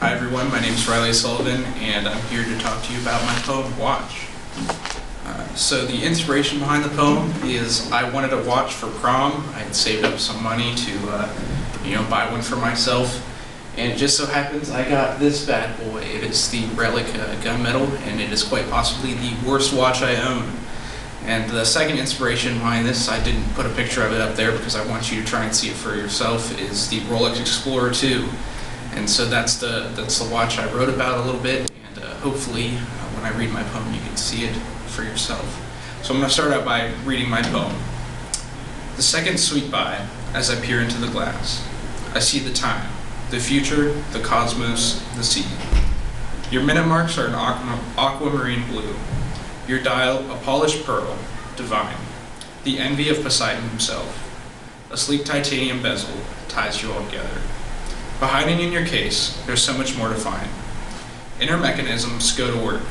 Hi everyone, my name is Riley Sullivan and I'm here to talk to you about my poem, Watch. So the inspiration behind the poem is I wanted a watch for prom. I had saved up some money to buy one for myself, and it just so happens I got this bad boy. It is the Relic gunmetal, and it is quite possibly the worst watch I own. And the second inspiration behind this, I didn't put a picture of it up there because I want you to try and see it for yourself, is the Rolex Explorer 2. And so that's the watch I wrote about a little bit, and hopefully when I read my poem you can see it for yourself. So I'm going to start out by reading my poem. The seconds sweep by as I peer into the glass. I see the time, the future, the cosmos, the sea. Your minute marks are an aquamarine blue. Your dial, a polished pearl, divine. The envy of Poseidon himself. A sleek titanium bezel ties you all together. But hiding in your case, there's so much more to find. Inner mechanisms go to work,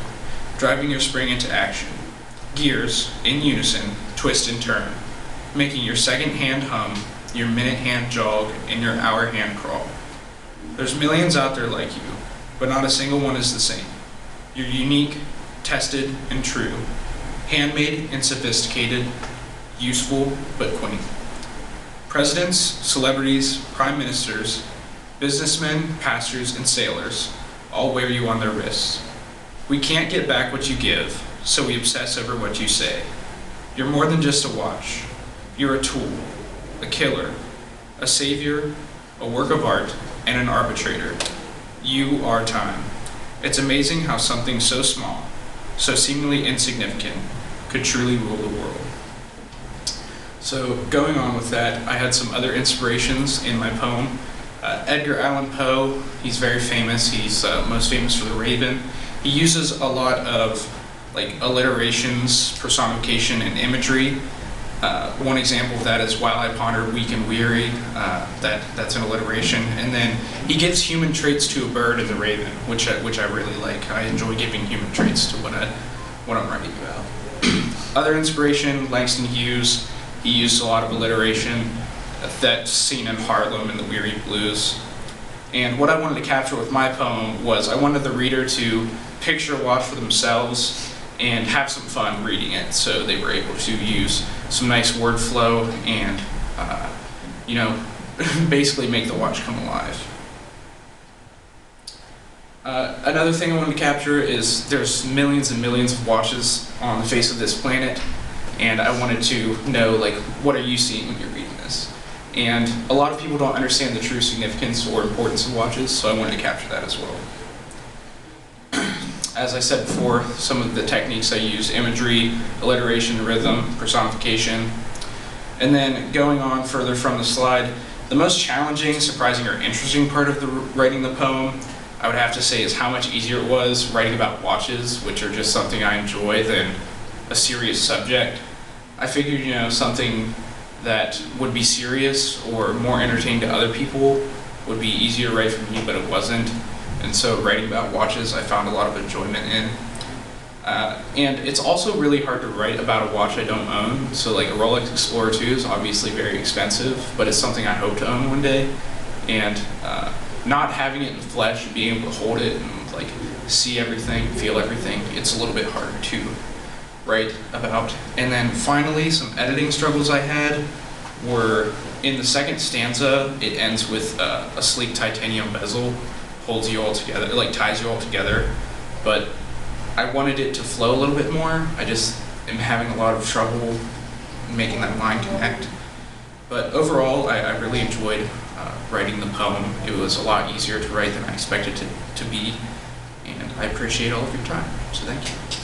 driving your spring into action. Gears, in unison, twist and turn, making your second hand hum, your minute hand jog, and your hour hand crawl. There's millions out there like you, but not a single one is the same. You're unique, tested, and true, handmade and sophisticated, useful but quaint. Presidents, celebrities, prime ministers, businessmen, pastors, and sailors all wear you on their wrists. We can't get back what you give, so we obsess over what you say. You're more than just a watch. You're a tool, a killer, a savior, a work of art, and an arbitrator. You are time. It's amazing how something so small, so seemingly insignificant, could truly rule the world. So going on with that, I had some other inspirations in my poem. Edgar Allan Poe, he's very famous. He's most famous for The Raven. He uses a lot of alliterations, personification, and imagery. One example of that is While I Ponder, Weak and Weary. That's an alliteration. And then he gives human traits to a bird in The Raven, which I really like. I enjoy giving human traits to what I'm writing about. Other inspiration, Langston Hughes. He used a lot of alliteration. That's seen in Harlem and the Weary Blues. And what I wanted to capture with my poem was I wanted the reader to picture a watch for themselves and have some fun reading it. So they were able to use some nice word flow and, basically make the watch come alive. Another thing I wanted to capture is there's millions and millions of watches on the face of this planet, and I wanted to know, what are you seeing when you're reading this? And a lot of people don't understand the true significance or importance of watches, so I wanted to capture that as well. As I said before, some of the techniques I use: imagery, alliteration, rhythm, personification. And then going on further from the slide, the most challenging, surprising, or interesting part of writing the poem, I would have to say, is how much easier it was writing about watches, which are just something I enjoy, than a serious subject. I figured, something that would be serious or more entertaining to other people would be easier to write for me, but it wasn't. And so writing about watches I found a lot of enjoyment in. And it's also really hard to write about a watch I don't own. So a Rolex Explorer 2 is obviously very expensive, but it's something I hope to own one day. And not having it in the flesh and being able to hold it and see everything, feel everything, it's a little bit harder to write about. And then finally, some editing struggles I had were in the second stanza. It ends with a sleek titanium bezel, holds you all together, ties you all together. But I wanted it to flow a little bit more. I just am having a lot of trouble making that line connect. But overall, I really enjoyed writing the poem. It was a lot easier to write than I expected it to be, and I appreciate all of your time. So thank you.